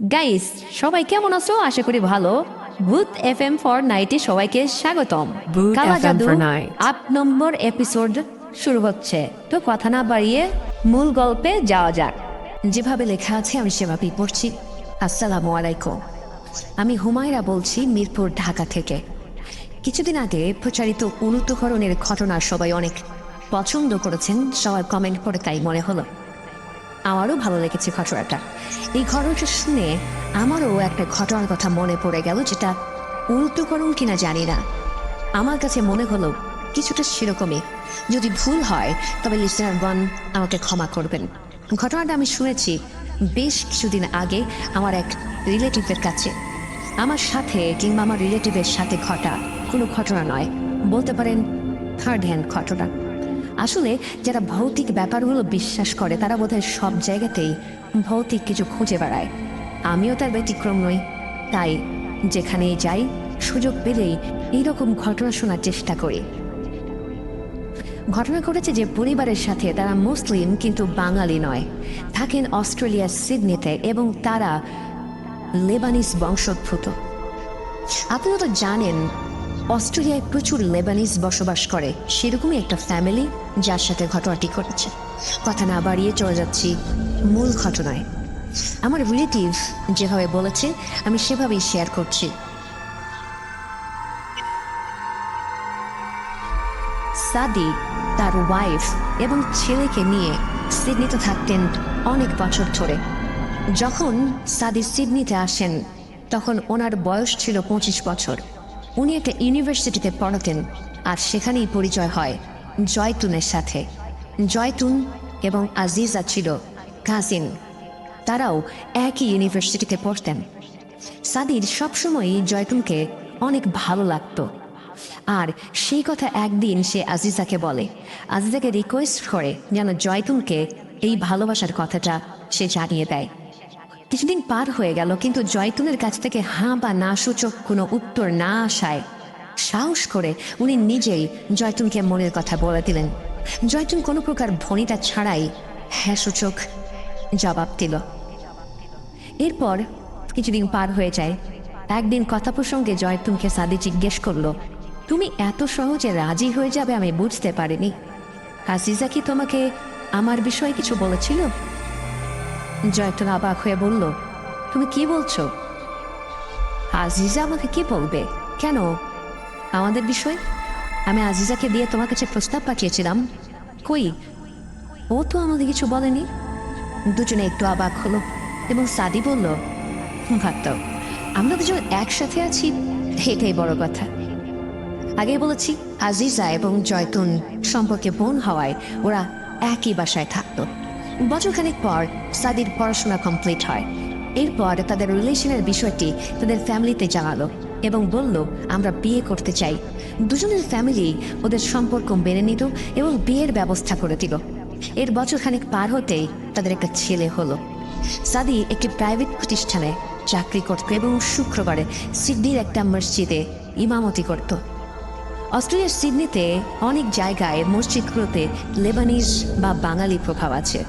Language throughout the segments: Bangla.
গাইস, সবাই কেমন আছো? আশা করি ভালো। ভূত FM ফর নাইটে সবাইকে স্বাগতম। Boot কালা FM জাদু for Night. 8 নম্বর এপিসোড শুরু হচ্ছে। তো কথা না বাড়িয়ে মূল গল্পে যাওয়া যাক। যেভাবে লেখা আছে আমি সেভাবেই পড়ছি। আসসালামু আলাইকুম। আমি হুমায়রা বলছি, মিরপুর, ঢাকা থেকে। কিছুদিন আগে প্রচারিত অনুত্তকরণের ঘটনা সবাই অনেক পছন্দ করেছেন। সবাই কমেন্ট করে তাই মনে হলো আমারও ভালো লেগেছে ঘটনাটা। এই ঘটনাটা শুনে আমারও একটা ঘটনার কথা মনে পড়ে গেল, যেটা উল্টোকরণ কিনা জানি না। আমার কাছে মনে হলো কিছুটা সেরকমই। যদি ভুল হয় তবে লিসনারগণ আমাকে ক্ষমা করবেন। ঘটনাটা আমি শুনেছি বেশ কিছুদিন আগে আমার এক রিলেটিভের কাছে। আমার সাথে কিংবা আমার রিলেটিভের সাথে ঘটা কোনো ঘটনা নয়, বলতে পারেন থার্ড হ্যান্ড ঘটনা। আসলে যারা ভৌতিক ব্যাপারগুলো বিশ্বাস করে তারা বোধহয় সব জায়গাতেই ভৌতিক কিছু খুঁজে বেড়ায়। আমিও তার ব্যতিক্রম নই। তাই যেখানেই যাই, সুযোগ পেলেই এইরকম ঘটনা শোনার চেষ্টা করি। ঘটনা ঘটেছে যে পরিবারের সাথে, তারা মুসলিম কিন্তু বাঙালি নয়, থাকেন অস্ট্রেলিয়ার সিডনিতে এবং তারা লেবানিজ বংশোদ্ভূত। আপনারা তো জানেন অস্ট্রেলিয়ায় প্রচুর লেবানিজ বসবাস করে। সেরকমই একটা ফ্যামিলি যার সাথে ঘটনাটি ঘটেছে। কথা না বাড়িয়ে চলে যাচ্ছি মূল ঘটনায়। আমার রিলেটিভ যেভাবে বলেছে আমি সেভাবেই শেয়ার করছি। সাদি তার ওয়াইফ এবং ছেলেকে নিয়ে সিডনিতে থাকতেন অনেক বছর ধরে। যখন সাদি সিডনিতে আসেন তখন ওনার বয়স ছিল 25 বছর। উনি একটা ইউনিভার্সিটিতে পড়াতেন, আর সেখানেই পরিচয় হয় জয়তুনের সাথে। জয়তুন এবং আজিজা ছিল কাজিন, তারাও একই ইউনিভার্সিটিতে পড়তেন। সাদির সবসময়ই জয়তুনকে অনেক ভালো লাগতো, আর সেই কথা একদিন সে আজিজাকে বলে। আজিজাকে রিকোয়েস্ট করে যেন জয়তুনকে এই ভালোবাসার কথাটা সে জানিয়ে দেয়। কিছুদিন পার হয়ে গেল, কিন্তু জয়তুনের কাছ থেকে হাঁ বা না সূচক কোনো উত্তর না আসায় সাহস করে উনি নিজেই জয়তুনকে মনের কথা বলে দিলেন। জয়তুন কোনো প্রকার ভনিতা ছাড়াই হ্যাঁ সূচক জবাব দিল। এরপর কিছুদিন পার হয়ে যায়। একদিন কথা প্রসঙ্গে জয়তুনকে সাদি জিজ্ঞেস করলো, তুমি এত সহজে রাজি হয়ে যাবে আমি বুঝতে পারিনি। আজিজা কি তোমাকে আমার বিষয়ে কিছু বলেছিল? জয়তুন অবাক হয়ে বলল, তুমি কি বলছো? আজিজা আমাকে কি বলবে? কেন? আমাদের বিষয়? আমি আজিজাকে দিয়ে তোমার কাছে প্রস্তাব পাঠিয়েছিলাম, কই ও তো আমাদের কিছু বলেনি। দুজনে একটু অবাক হলো এবং সাদি বলল, ভাবতো আমরা দুজন একসাথে আছি, এটাই বড় কথা। আগে বলেছি আজিজা এবং জয়তুন সম্পর্কে বোন হওয়ায় ওরা একই বাসায় থাকতো। বছরখানেক পর সাদির পড়াশোনা কমপ্লিট হয়। এরপর তাদের রিলেশনের বিষয়টি তাদের ফ্যামিলিতে জানালো এবং বলল, আমরা বিয়ে করতে চাই। দুজনের ফ্যামিলি ওদের সম্পর্ক মেনে নিল এবং বিয়ের ব্যবস্থা করে দিল। এর বছরখানেক পার হতেই তাদের একটা ছেলে হলো। সাদি একটি প্রাইভেট প্রতিষ্ঠানে চাকরি করত এবং শুক্রবারে সিডনির একটা মসজিদে ইমামতি করত। অস্ট্রেলিয়ার সিডনিতে অনেক জায়গায় মসজিদগুলোতে লেবানিজ বা বাঙালি প্রভাব আছে।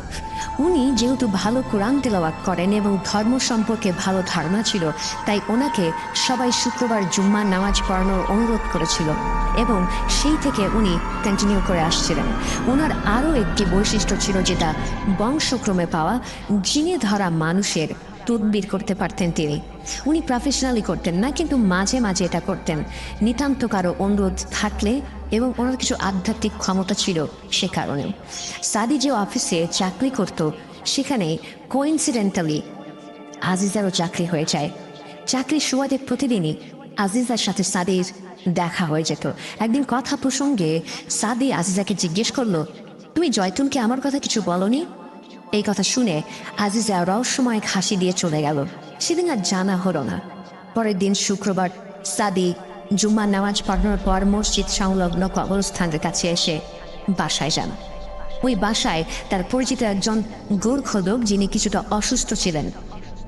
উনি যেহেতু ভালো কোরআন তেলাওয়াত করেন এবং ধর্ম সম্পর্কে ভালো ধারণা ছিল, তাই ওনাকে সবাই শুক্রবার জুম্মার নামাজ পড়ানোর অনুরোধ করেছিল এবং সেই থেকে উনি কন্টিনিউ করে আসছিলেন। ওনার আরও একটি বৈশিষ্ট্য ছিল, যেটা বংশক্রমে পাওয়া জিনে ধরা মানুষের তদবির করতে পারতেন তিনি। উনি প্রফেশনালি করতেন না, কিন্তু মাঝে মাঝে এটা করতেন নিতান্ত কারো অনুরোধ থাকলে, এবং ওনার কিছু আধ্যাত্মিক ক্ষমতা ছিল সে কারণে। সাদি যে অফিসে চাকরি করত সেখানে কোইন্সিডেন্টালি আজিজারও চাকরি হয়ে যায়। চাকরির সুবাদে প্রতিদিনই আজিজার সাথে সাদির দেখা হয়ে যেত। একদিন কথা প্রসঙ্গে সাদি আজিজাকে জিজ্ঞেস করলো, তুমি জয়তুনকে আমার কথা কিছু বলনি? এই কথা শুনে আজিজা রহস্যময় হাসি দিয়ে চলে গেল। সেদিন আর জানা হলো না। পরের দিন শুক্রবার সাদি জুম্মার নামাজ পড়ানোর পর মসজিদ সংলগ্ন কবরস্থানের কাছে এসে বাসায় যান। ওই বাসায় তার পরিচিত একজন গোরখোদক, যিনি কিছুটা অসুস্থ ছিলেন।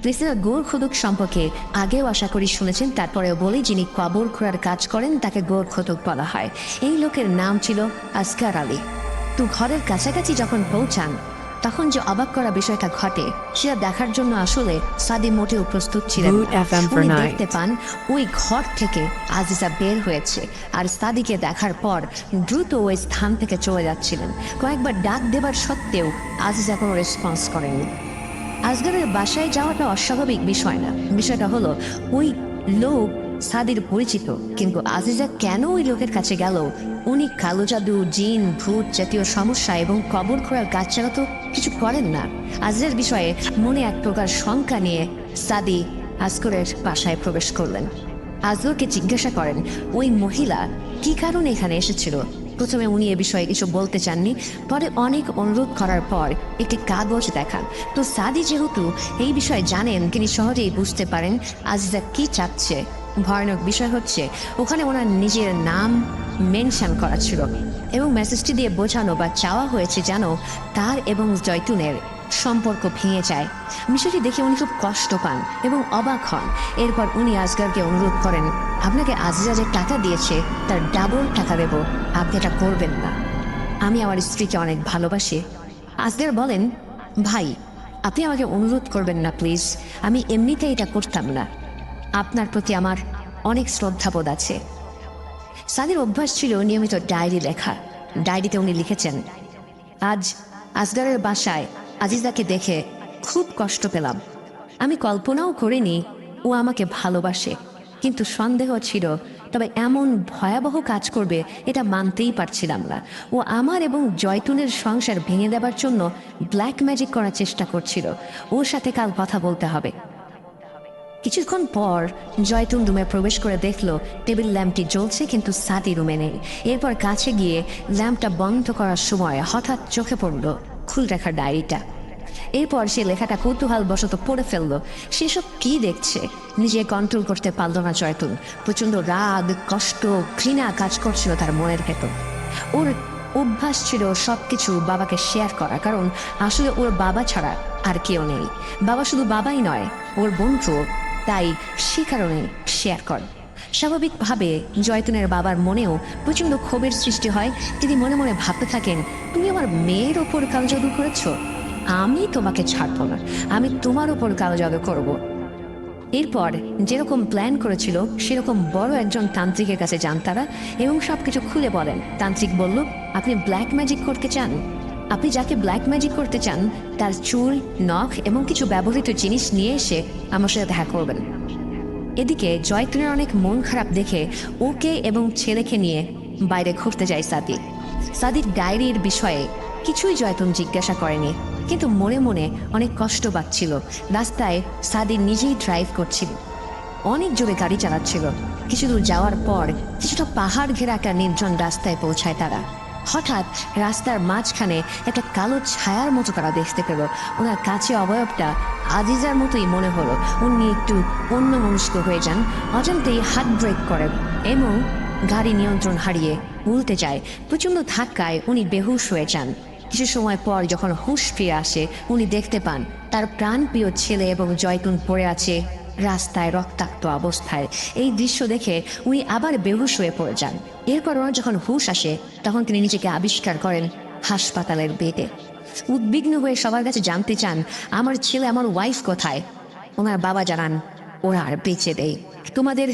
লিসেনার গোরখোদক সম্পর্কে আগেও আশা করি শুনেছেন, তারপরেও বলি, যিনি কবর খোঁড়ার কাজ করেন তাকে গোরখোদক বলা হয়। এই লোকের নাম ছিল আসগার আলী। তো ঘরের কাছাকাছি যখন পৌঁছান তখন যে অবাক করা বিষয়টা ঘটে সেটা দেখার জন্য আসলে সাদি মোটেও প্রস্তুত ছিলেন Mood না। FM for উনি night. দেখতে পান ওই ঘর থেকে আজিজা বের হয়েছে আর সাদিকে দেখার পর দ্রুত ওই স্থান থেকে চলে যাচ্ছিলেন। কয়েকবার ডাক দেবার সত্ত্বেও আজিজা কোনো রেসপন্স করেনি। আসগরের বাসায় যাওয়াটা অস্বাভাবিক বিষয় না, বিষয়টা হলো ওই লোক সাদির পরিচিত, কিন্তু আজিজা কেন ওই লোকের কাছে গেল? উনি কালো জাদু, জিন, ভূত জাতীয় সমস্যা এবং কবর খোঁড়ার কাজ ছাড়া তো কিছু করেন না। আজিজার বিষয়ে মনে এক প্রকার শঙ্কা নিয়ে সাদি আসগরের বাসায় প্রবেশ করলেন। আসগরকে জিজ্ঞাসা করেন ওই মহিলা কি কারণে এখানে এসেছিল। প্রথমে উনি এ বিষয়ে কিছু বলতে চাননি, পরে অনেক অনুরোধ করার পর একটি কাগজ দেখান। তো সাদি যেহেতু এই বিষয়ে জানেন, তিনি সহজেই বুঝতে পারেন আজিজা কি চাচ্ছে। ভয়ানক বিষয় হচ্ছে ওখানে ওনার নিজের নাম মেনশন করা ছিল এবং মেসেজটি দিয়ে বোঝানো বা চাওয়া হয়েছে যেন তার এবং জয়তুনের সম্পর্ক ভেঙে যায়। বিষয়টি দেখে উনি খুব কষ্ট পান এবং অবাক হন। এরপর উনি আসগরকে অনুরোধ করেন, আপনাকে আজিজা যে টাকা দিয়েছে তার ডাবল টাকা দেব, আপনি এটা করবেন না। আমি আমার স্ত্রীকে অনেক ভালোবাসি। আসগর বলেন, ভাই আপনি আমাকে অনুরোধ করবেন না প্লিজ, আমি এমনিতে এটা করতাম না। আপনার প্রতি আমার অনেক শ্রদ্ধাবোধ আছে। সাদির অভ্যাস ছিল নিয়মিত ডায়েরি লেখা। ডায়েরিতে উনি লিখেছেন, আজ আসগরের বাসায় আজিজাকে দেখে খুব কষ্ট পেলাম। আমি কল্পনাও করিনি ও আমাকে ভালোবাসে, কিন্তু সন্দেহ ছিল, তবে এমন ভয়াবহ কাজ করবে এটা মানতেই পারছিলাম না। ও আমার এবং জয়তুনের সংসার ভেঙে দেবার জন্য ব্ল্যাক ম্যাজিক করার চেষ্টা করছিল। ওর সাথে কাল কথা বলতে হবে। কিছুক্ষণ পর জয়তুন রুমে প্রবেশ করে দেখলো টেবিল ল্যাম্পটি জ্বলছে, কিন্তু সাদি রুমে নেই। এরপর কাছে গিয়ে ল্যাম্পটা বন্ধ করার সময় হঠাৎ চোখে পড়ল খুল রাখা ডায়েরিটা। এরপর সে লেখাটা কৌতূহল বশত পড়ে ফেললো। সেসব কি দেখছে নিজে কন্ট্রোল করতে পারল না জয়তুন। প্রচন্ড রাগ, কষ্ট, ঘৃণা কাজ করছিল তার মনের ভেতর। ওর অভ্যাস ছিল সবকিছু বাবাকে শেয়ার করা, কারণ আসলে ওর বাবা ছাড়া আর কেউ নেই। বাবা শুধু বাবাই নয়, ওর বন্ধু, তাই সে কারণে শেয়ার করে। স্বাভাবিকভাবে জয়তুনের বাবার মনেও প্রচন্ড ক্ষোভের সৃষ্টি হয়। তিনি মনে মনে ভাবতে থাকেন, তুমি আমার মেয়ের ওপর কালো জাদু করেছ, আমি তোমাকে ছাড়বো না, আমি তোমার ওপর কালো জাদু করব। এরপর যেরকম প্ল্যান করেছিল সেরকম বড় একজন তান্ত্রিকের কাছে যান তারা এবং সবকিছু খুলে বলেন। তান্ত্রিক বলল, আপনি ব্ল্যাক ম্যাজিক করতে চান? আপনি যাকে ব্ল্যাক ম্যাজিক করতে চান তার চুল, নখ এবং কিছু ব্যবহৃত জিনিস নিয়ে এসে আমার সাথে দেখা করবেন। এদিকে জয়তুনের অনেক মন খারাপ দেখে ওকে এবং ছেলেকে নিয়ে বাইরে ঘুরতে যায় সাদি। সাদির ডায়েরির বিষয়ে কিছুই জয়তুন জিজ্ঞাসা করেনি, কিন্তু মনে মনে অনেক কষ্ট পাচ্ছিল। রাস্তায় সাদি নিজেই ড্রাইভ করছিল, অনেক জোরে গাড়ি চালাচ্ছিল। কিছু দূর যাওয়ার পর কিছুটা পাহাড় ঘেরা একটা নির্জন রাস্তায় পৌঁছায় তারা। হঠাৎ রাস্তার মাঝখানে একটা কালো ছায়ার মতো তারা দেখতে পেল। ওনার কাছে অবয়বটা আজিজার মতোই মনে হলো। উনি একটু অন্যমনস্ক হয়ে যান, অজান্তেই হাত ব্রেক করেন এবং গাড়ি নিয়ন্ত্রণ হারিয়ে উল্টে যায়। প্রচণ্ড ধাক্কায় উনি বেহুশ হয়ে যান। কিছু সময় পর যখন হুঁশ ফিরে আসে, উনি দেখতে পান তার প্রাণপ্রিয় ছেলে এবং জয়তুন পড়ে আছে রাস্তায় রক্তাক্ত অবস্থায়। এই দৃশ্য দেখে উনি আবার বেহুশ হয়ে পড়ে যান। এরপর ওনার যখন হুঁশ আসে তখন তিনি নিজেকে আবিষ্কার করেন হাসপাতালের বেডে। উদ্বিগ্ন হয়ে সবার কাছে জানতে চান, আমার ছেলে, আমার ওয়াইফ কোথায়? ওনার বাবা জানান, ওরা আর বেঁচে দেয়, তোমাদের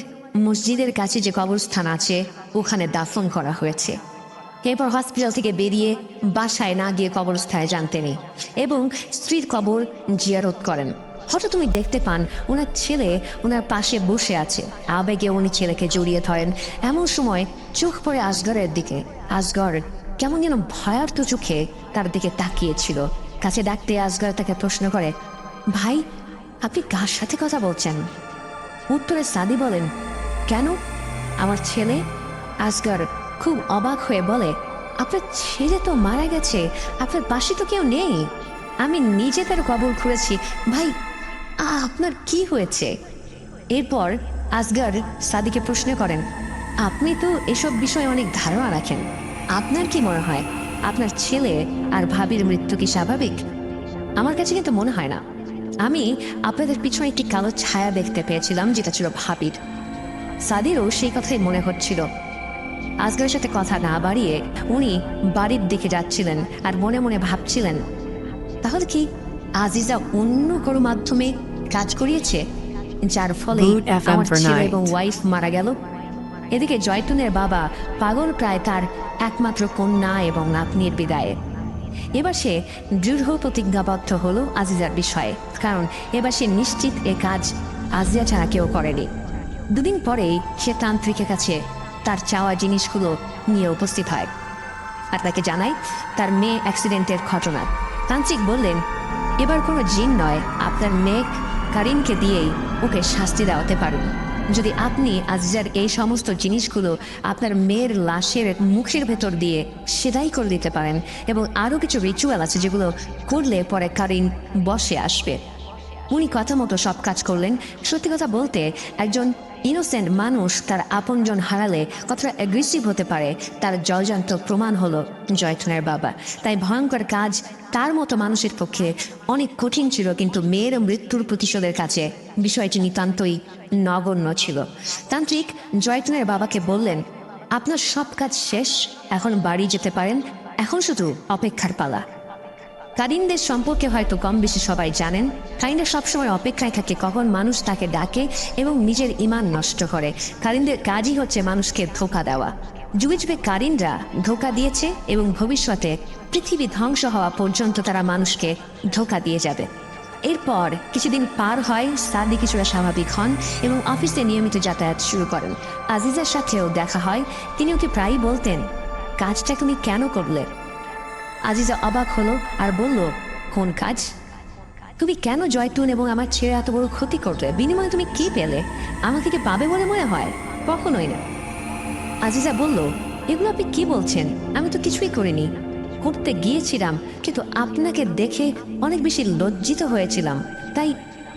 মসজিদের কাছে যে কবরস্থান আছে ওখানে দাফন করা হয়েছে। এরপর হসপিটাল থেকে বেরিয়ে বাসায় না গিয়ে কবরস্থানে জানতে নেই এবং স্ত্রীর কবর জিয়ারত করেন। হঠাৎ উনি দেখতে পান ওনার ছেলে ওনার পাশে বসে আছে। আবেগে উনি ছেলেকে জড়িয়ে ধরেন। এমন সময় চোখ পড়ে আসগরের দিকে। আসগর কেমন যেন ভয়ার্ত চোখে তার দিকে তাকিয়েছিল। কাছে ডাকতে আসগর তাকে প্রশ্ন করে, ভাই আপনি কার সাথে কথা বলছেন? উত্তরে সাদি বলেন, কেন, আমার ছেলে। আসগর খুব অবাক হয়ে বলে, আপনার ছেলে তো মারা গেছে, আপনার পাশে তো কেউ নেই, আমি নিজে তার কবর খুঁড়েছি। ভাই আপনার কি হয়েছে? এরপর আসগর সাদিকে প্রশ্ন করেন, আপনি তো এসব বিষয়ে অনেক ধারণা রাখেন, আপনার কি মনে হয় আপনার ছেলে আর ভাবির মৃত্যু কি স্বাভাবিক? আমার কাছে কিন্তু মনে হয় না। আমি আপনাদের পিছনে একটি কালো ছায়া দেখতে পেয়েছিলাম, যেটা ছিল ভাবির। সাদিরও সেই কথাই মনে হচ্ছিল। আসগরের সাথে কথা না বাড়িয়ে উনি বাড়ির দিকে যাচ্ছিলেন আর মনে মনে ভাবছিলেন, তাহলে কি আজিজা অন্য কোনো মাধ্যমে কাজ করিয়েছে, যার ফলে Boot FM আমার for ছেলে night. এবং ওয়াইফ মারা গেল? এদিকে জয়তুনের বাবা পাগল প্রায় তার একমাত্র কন্যা এবং নাতনির বিদায়ে। এবার সে দৃঢ় প্রতিজ্ঞাবদ্ধ হলো আজিজার বিষয়ে, কারণ এবার সে নিশ্চিত এ কাজ আজিজা ছাড়া কেউ করেনি। দুদিন পরেই সে তান্ত্রিকের কাছে তার চাওয়া জিনিসগুলো নিয়ে উপস্থিত হয় আর তাকে জানায় তার মেয়ে অ্যাক্সিডেন্টের ঘটনা। তান্ত্রিক বললেন, এবার কোনো জিন নয়, আপনার মেয়ে কারিনকে দিয়েই ওকে শাস্তি দেওয়াতে পারেন। যদি আপনি আজিজার এই সমস্ত জিনিসগুলো আপনার মেয়ের লাশের মুখের ভেতর দিয়ে সেলাই করে দিতে পারেন, এবং আরও কিছু রিচুয়াল আছে যেগুলো করলে পরে কারিন বসে আসবে। উনি কথা মতো সব কাজ করলেন। সত্যি কথা বলতে, একজন ইনোসেন্ট মানুষ তার আপনজন হারালে কতটা অ্যাগ্রেসিভ হতে পারে তার জলজান্ত প্রমাণ হলো জয়তুনের বাবা। তাই ভয়ঙ্কর কাজ তার মতো মানুষের পক্ষে অনেক কঠিন ছিল, কিন্তু মেয়ের মৃত্যুর প্রতিশোধের কাছে বিষয়টি নিতান্তই নগণ্য ছিল। তান্ত্রিক জয়তুনের বাবাকে বললেন, আপনার সব কাজ শেষ, এখন বাড়ি যেতে পারেন, এখন শুধু অপেক্ষার পালা। কারিনদের সম্পর্কে হয়তো কম বেশি সবাই জানেন। কারিনরা সবসময় অপেক্ষায় থাকে কখন মানুষ তাকে ডাকে এবং নিজের ঈমান নষ্ট করে। কারিনদের কাজই হচ্ছে মানুষকে ধোঁকা দেওয়া। যুগে যুগে কারিনরা ধোঁকা দিয়েছে এবং ভবিষ্যতে পৃথিবী ধ্বংস হওয়া পর্যন্ত তারা মানুষকে ধোঁকা দিয়ে যাবে। এরপর কিছুদিন পার হয়, সাদি কিছুটা স্বাভাবিক হন এবং অফিসে নিয়মিত যাতায়াত শুরু করেন। আজিজার সাথেও দেখা হয়। তিনি ওকে প্রায়ই বলতেন, কাজটা তুমি কেন করলে? আজিজা অবাক হলো আর বলল, কোন কাজ? তুমি কেন জয়তুন এবং আমার ছেলে এত বড় ক্ষতি করলে? বিনিময়ে তুমি কি পেলে? আমাকে কি পাবে বলে মনে হয়? কখনোই না। আজিজা বলল, এগুলো আপনি কি বলছেন? আমি তো কিছুই করিনি। করতে গিয়েছিলাম, কিন্তু আপনাকে দেখে অনেক বেশি লজ্জিত হয়েছিলাম, তাই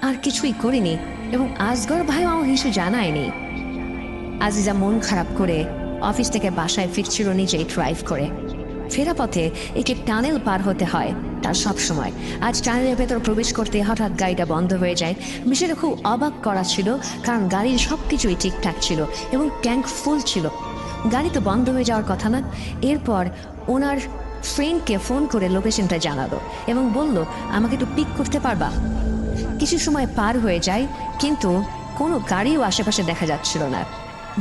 আর কিছুই করিনি, এবং আসগর ভাইও আমার কিছু জানায়নি। আজিজা মন খারাপ করে অফিস থেকে বাসায় ফিরছিল নিজেই ড্রাইভ করে। ফেরা পথে একটি টানেল পার হতে হয় তার সব সময়। আজ টানেলের ভেতর প্রবেশ করতে হঠাৎ গাড়িটা বন্ধ হয়ে যায়। বিষয়টা খুব অবাক করা ছিল, কারণ গাড়ির সব কিছুই ঠিকঠাক ছিল এবং ট্যাঙ্ক ফুল ছিল। গাড়ি তো বন্ধ হয়ে যাওয়ার কথা না। এরপর ওনার ফ্রেন্ডকে ফোন করে লোকেশনটা জানালো এবং বলল, আমাকে একটু পিক করতে পারবা? কিছু সময় পার হয়ে যায়, কিন্তু কোনো গাড়িও আশেপাশে দেখা যাচ্ছিল না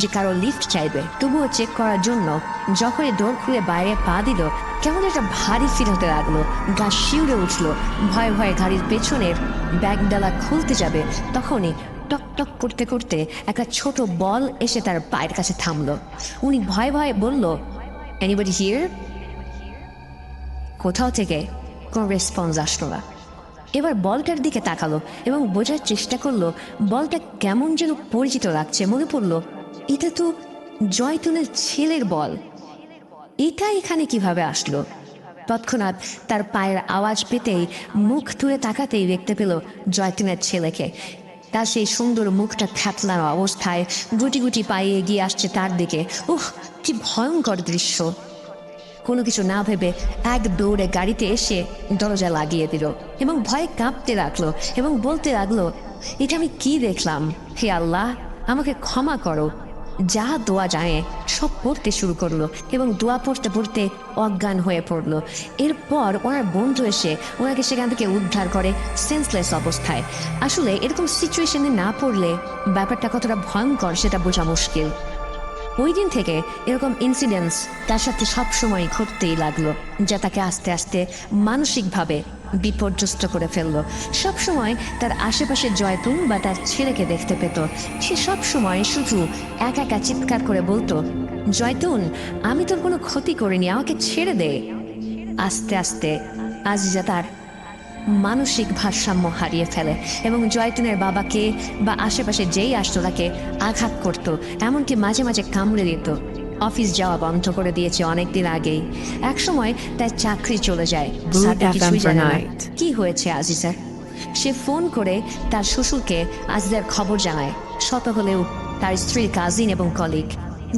যে কারো লিফট চাইবে। তবুও চেক করার জন্য যখনই ডোর খুলে বাইরে পা দিল, কেমন একটা ভারী ফিল হতে লাগলো। গা শিউরে উঠলো। ভয়ে ভয়ে গাড়ির পেছনের ব্যাগডালা খুলতে যাবে, তখনই টক টক করতে করতে একটা ছোট বল এসে তার পায়ের কাছে থামলো। উনি ভয়ে ভয়ে বলল, এনিবডি হিয়ার? কোথাও থেকে কোনো রেসপন্স আসলো না। এবার বলটার দিকে তাকালো এবং বোঝার চেষ্টা করলো বলটা কেমন যেন পরিচিত লাগছে। মনে পড়লো, এটা তো জয়তুনের ছেলের বল। এটা এখানে কিভাবে আসলো? তৎক্ষণাৎ তার পায়ের আওয়াজ পেতেই মুখ তুলে তাকাতেই দেখতে পেল জয়তুনের ছেলেকে। তার সেই সুন্দর মুখটা থ্যাতলানো অবস্থায় গুটি গুটি পায়ে এগিয়ে আসছে তার দিকে। উহ, কি ভয়ঙ্কর দৃশ্য! কোনো কিছু না ভেবে এক দৌড়ে গাড়িতে এসে দরজা লাগিয়ে দিল এবং ভয়ে কাঁপতে লাগলো এবং বলতে লাগলো, এটা আমি কি দেখলাম? হে আল্লাহ, আমাকে ক্ষমা করো। যা দোয়া যায় সব পড়তে শুরু করলো এবং দোয়া পড়তে পড়তে অজ্ঞান হয়ে পড়লো। এরপর ওনার বন্ধু এসে ওনাকে সেখান থেকে উদ্ধার করে সেন্সলেস অবস্থায়। আসলে এরকম সিচুয়েশনে না পড়লে ব্যাপারটা কতটা ভয়ঙ্কর সেটা বোঝা মুশকিল। ওই দিন থেকে এরকম ইনসিডেন্টস তার সাথে সবসময় ঘটতেই লাগলো, যা তাকে আস্তে আস্তে মানসিকভাবে বিপর্যস্ত করে ফেললো। সবসময় তার আশেপাশে জয়তুন বা তার ছেলেকে দেখতে পেত। সে সবসময় শুধু একা একা চিৎকার করে বলতো, জয়তুন, আমি তোর কোনো ক্ষতি করিনি, আমাকে ছেড়ে দে। আস্তে আস্তে আজিজা তার মানসিক ভারসাম্য হারিয়ে ফেলে এবং জয়তুনের বাবাকে বা আশেপাশে যেই আসতো তাকে আঘাত করত, এমনকি মাঝে মাঝে কামড়ে দিত। অফিস যাওয়া বন্ধ করে দিয়েছে অনেকদিন আগেই। একসময় তার চাকরি চলে যায়। সাথে কিছুই জানে না কি হয়েছে আজিজার। সে ফোন করে তার শ্বশুরকে আজিজার খবর জানায়, শত হলেও তার স্ত্রীর কাজিন এবং কলিগ।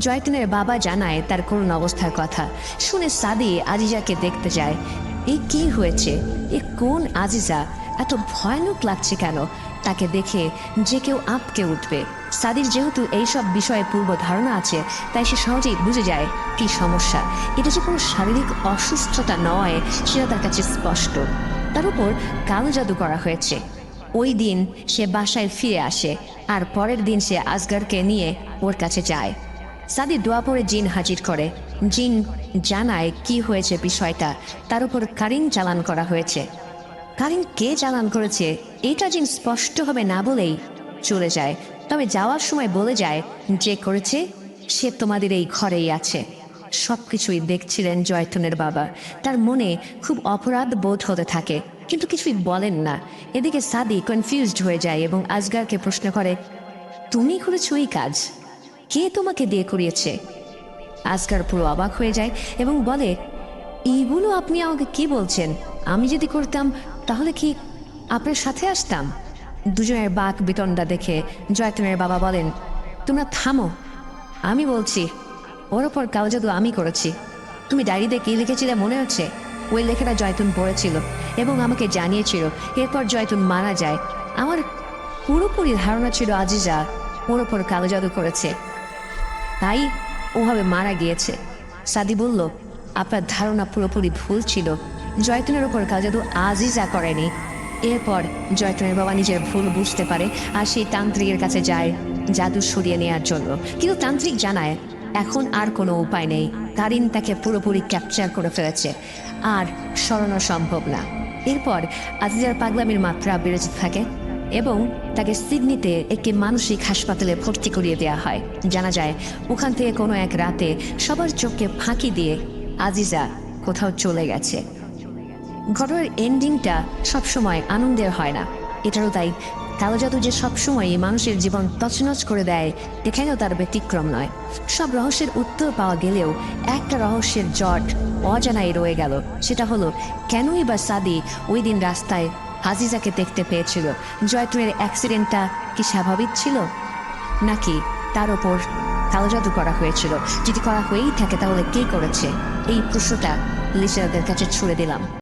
জয়তুনের বাবা জানায় তার করুণ অবস্থার কথা। শুনে সাদি আজিজাকে দেখতে যায়। এ কি হয়েছে? এ কোন আজিজা? এত ভয়ানক লাগছে কেন? তাকে দেখে যে কেউ আঁতকে উঠবে। সাদির যেহেতু এইসব বিষয়ে পূর্ব ধারণা আছে, তাই সে সহজেই বুঝে যায় কি সমস্যা। এটা যে কোনো শারীরিক অসুস্থতা নয় সেটা তার কাছে স্পষ্ট। তার উপর কালো জাদু করা হয়েছে। ওই দিন সে বাসায় ফিরে আসে, আর পরের দিন সে আসগরকে নিয়ে ওর কাছে যায়। সাদি দোয়া পড়ে জিন হাজির করে। জিন জানায় কি হয়েছে বিষয়টা, তার উপর কারিন চালান করা হয়েছে। কারিন কে চালান করেছে এটা জিন স্পষ্টভাবে না বলেই চলে যায়, তবে যাওয়ার সময় বলে যায় যে করেছে সে তোমাদের এই ঘরেই আছে। সবকিছুই দেখছিলেন জয়তনের বাবা। তার মনে খুব অপরাধ বোধ হতে থাকে, কিন্তু কিছুই বলেন না। এদিকে সাদি কনফিউজড হয়ে যায় এবং আসগারকে প্রশ্ন করে, তুমি করেছো এই কাজ? কে তোমাকে দিয়ে করিয়েছে? আসগার পুরো অবাক হয়ে যায় এবং বলে, এইগুলো আপনি আমাকে কি বলছেন? আমি যদি করতাম তাহলে কি আপনার সাথে আসতাম? দুজনের বাক বিতণ্ডা দেখে জয়তনের বাবা বলেন, তোমরা থামো, আমি বলছি। ওর ওপর কালো জাদু আমি করেছি। তুমি ডায়েরিতে কি লিখেছিলে মনে হচ্ছে? ওই লেখাটা জয়তুন পড়েছিল এবং আমাকে জানিয়েছিল। এরপর জয়তুন মারা যায়। আমার পুরোপুরি ধারণা ছিল আজিজা ওর ওপর কালো জাদু করেছে, তাই ওভাবে মারা গিয়েছে। সাদি বলল, আপনার ধারণা পুরোপুরি ভুল ছিল। জয়তুনের ওপর কালো জাদু আজিজা করেনি। এরপর জয়তুনের বাবা নিজের ভুল বুঝতে পারে আর সেই তান্ত্রিকের কাছে যায় জাদু সরিয়ে নেওয়ার জন্য। কিন্তু তান্ত্রিক জানায় এখন আর কোনো উপায় নেই। কারিন তাকে পুরোপুরি ক্যাপচার করে ফেলেছে, আর সরানো সম্ভব না। এরপর আজিজার পাগলামির মাত্রা বেড়ে যেতে থাকে এবং তাকে সিডনিতে একটি মানসিক হাসপাতালে ভর্তি করিয়ে দেওয়া হয়। জানা যায় ওখান থেকে কোনো এক রাতে সবার চোখকে ফাঁকি দিয়ে আজিজা কোথাও চলে গেছে। ঘটনার এন্ডিংটা সবসময় আনন্দের হয় না। এটারও তাই, কালো জাদু যে সবসময় মানুষের জীবন তছনছ করে দেয় এখানেও তার ব্যতিক্রম নয়। সব রহস্যের উত্তর পাওয়া গেলেও একটা রহস্যের জট অজানাই রয়ে গেল। সেটা হলো, কেনই বা সাদি ওই দিন রাস্তায় আজিজাকে দেখতে পেয়েছিল? জয়তুনের অ্যাক্সিডেন্টটা কি স্বাভাবিক ছিল, নাকি তার ওপর কালো জাদু করা হয়েছিল? যদি করা হয়েই থাকে তাহলে কে করেছে? এই প্রশ্নটা লিসেনারদের কাছে ছুড়ে দিলাম।